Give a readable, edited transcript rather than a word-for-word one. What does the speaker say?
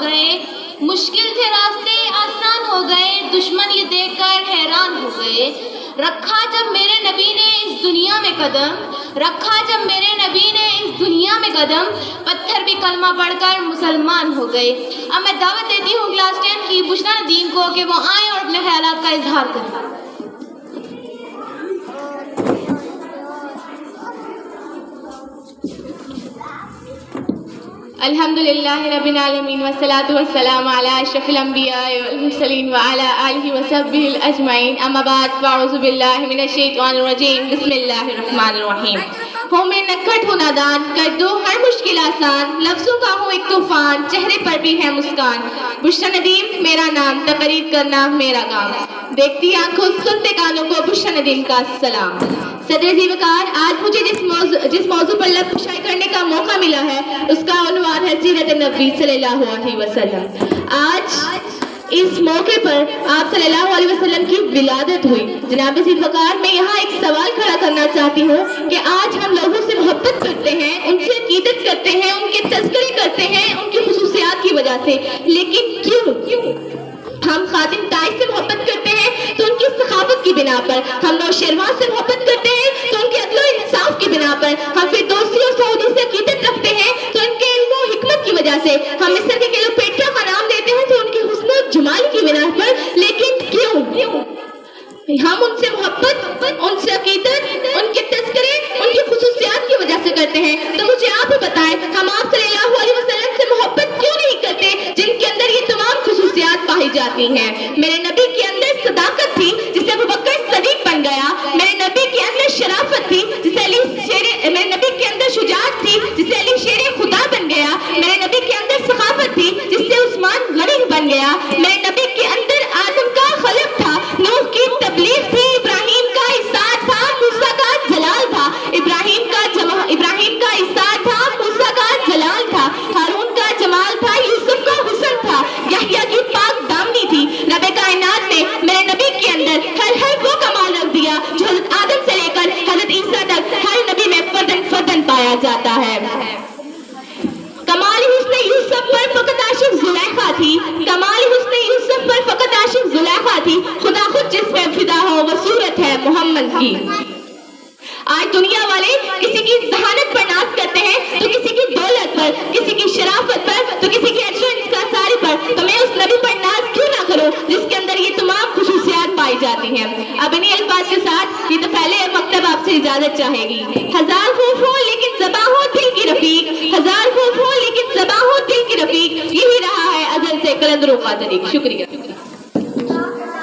گئے، مشکل تھے راستے آسان ہو گئے، دشمن یہ دیکھ کر حیران ہو گئے۔ رکھا جب میرے نبی نے اس دنیا میں قدم، رکھا جب میرے نبی نے اس دنیا میں قدم، پتھر بھی کلمہ پڑھ کر مسلمان ہو گئے۔ اب میں دعوت دیتی ہوں کلاس 10 کی بشرا ندیم کو کہ وہ آئیں اور اپنے خیالات کا اظہار کریں۔ الحمدللہ رب العالمین والصلاة والسلام علی اشرف الانبیاء والمرسلین وعلی آلہ وصحبہ اجمعین، اما بعد فاعوذ باللہ من الشیطان الرجیم، بسم اللہ الرحمن الرحیم۔ ہوں میں نکھٹ ہوں نادان، کر دو ہر مشکل آسان، لفظوں کا ہوں ایک طوفان، چہرے پر بھی ہے مسکان۔ بشرا ندیم میرا نام، تقریر کرنا میرا کام، دیکھتی آنکھوں سنتے کانوں کو بشرا ندیم کا سلام۔ صدر ذی وقار، آج مجھے جس موضوع پر لب کشائی کرنے کا موقع ملا ہے اس کا عنوان ہے سیرت نبی صلی اللہ علیہ وسلم۔ آج اس موقع پر آپ صلی اللہ علیہ وسلم کی ولادت ہوئی۔ جناب ذی وقار، میں یہاں ایک سوال کھڑا کرنا چاہتی ہوں کہ آج ہم لوگوں سے محبت کرتے ہیں، ان سے عقیدت کرتے ہیں، ان کے تذکرے کرتے ہیں ان کی خصوصیات کی وجہ سے، لیکن کیوں؟ ہم خاتم تاج سے محبت کرتے ہیں تو ان کی ثقافت کی بنا پر، ہم نوشیروان سے محبت کرتے ہیں تو ان کے عدل و انصاف کی بنا پر، ہم فردوسی اور سعودی سے عقیدت رکھتے ہیں تو ان کے علم و حکمت کی وجہ سے، ہم مصر کے کلیوپیٹرا کا نام لیتے ہیں تو ان کے حسن و جمال کی بنا پر، لیکن کیوں؟ ہم ان سے محبت، ان سے عقیدت، ان کے تذکرے، ان کی خصوصیات کی وجہ سے کرتے ہیں، تو مجھے آپ بتائیں ہم آپ صلی اللہ علیہ وسلم سے محبت کیوں نہیں کرتے جن کے اندر یہ تمام خصوصیات پائی جاتی ہیں؟ میرے نبی کے اندر صداقت تھی جسے ابوبکر صدیق بن گیا، میرے نبی کے اندر شرافت تھی جسے میرے نبی کے اندر شجاعت تھی جسے علی شیر خدا بن گیا، میرے نبی کے اندر ثقافت تھی جس سے عثمان غنی بن گیا، میرے نبی کے اندر آدم کا خلق تھا، نوح کی تبلیغ تھی، ابراہیم کا احسان تھا، موسیٰ کا جلال تھا، ابراہیم کا احسان تھا، موسیٰ کا جلال تھا، ہارون کا جمال تھا، یوسف کا حسن تھا، یحییٰ کی پاک دامنی تھی۔ رب کائنات نے میرے نبی کے اندر ہر وہ کمال رکھ دیا جو حضرت آدم سے لے کر حضرت عیسیٰ تک ہر نبی میں فردن پایا جاتا ہے۔ کمال حسن یوسف پر فقط عاشق زلیخا تھی، کمال حسن یوسف پر فقط عاشق زلیخا تھی، خدا خود جس میں فدا ہو وہ صورت ہے محمد کی۔ آج دنیا والے کسی کی ذہانت پر ناز کرتے ہیں تو کسی کی دولت پر، کسی کی شرافت پر تو کسی کی انصاری پر، تو میں اس نبی پر ناز کیوں نہ کروں جس کے اندر یہ تمام خصوصیات پائی جاتی ہیں۔ اب انہی الفاظ کے ساتھ یہ تو پہلے مکتب آپ سے اجازت چاہے گی۔ ہزار خوف ہو لیکن زباں ہو دل کی رفیق، ہزار خوف ہو لیکن زباں ہو دل کی رفیق، یہی رہا ہے ازل سے قلندروں کا طریق۔ شکریہ۔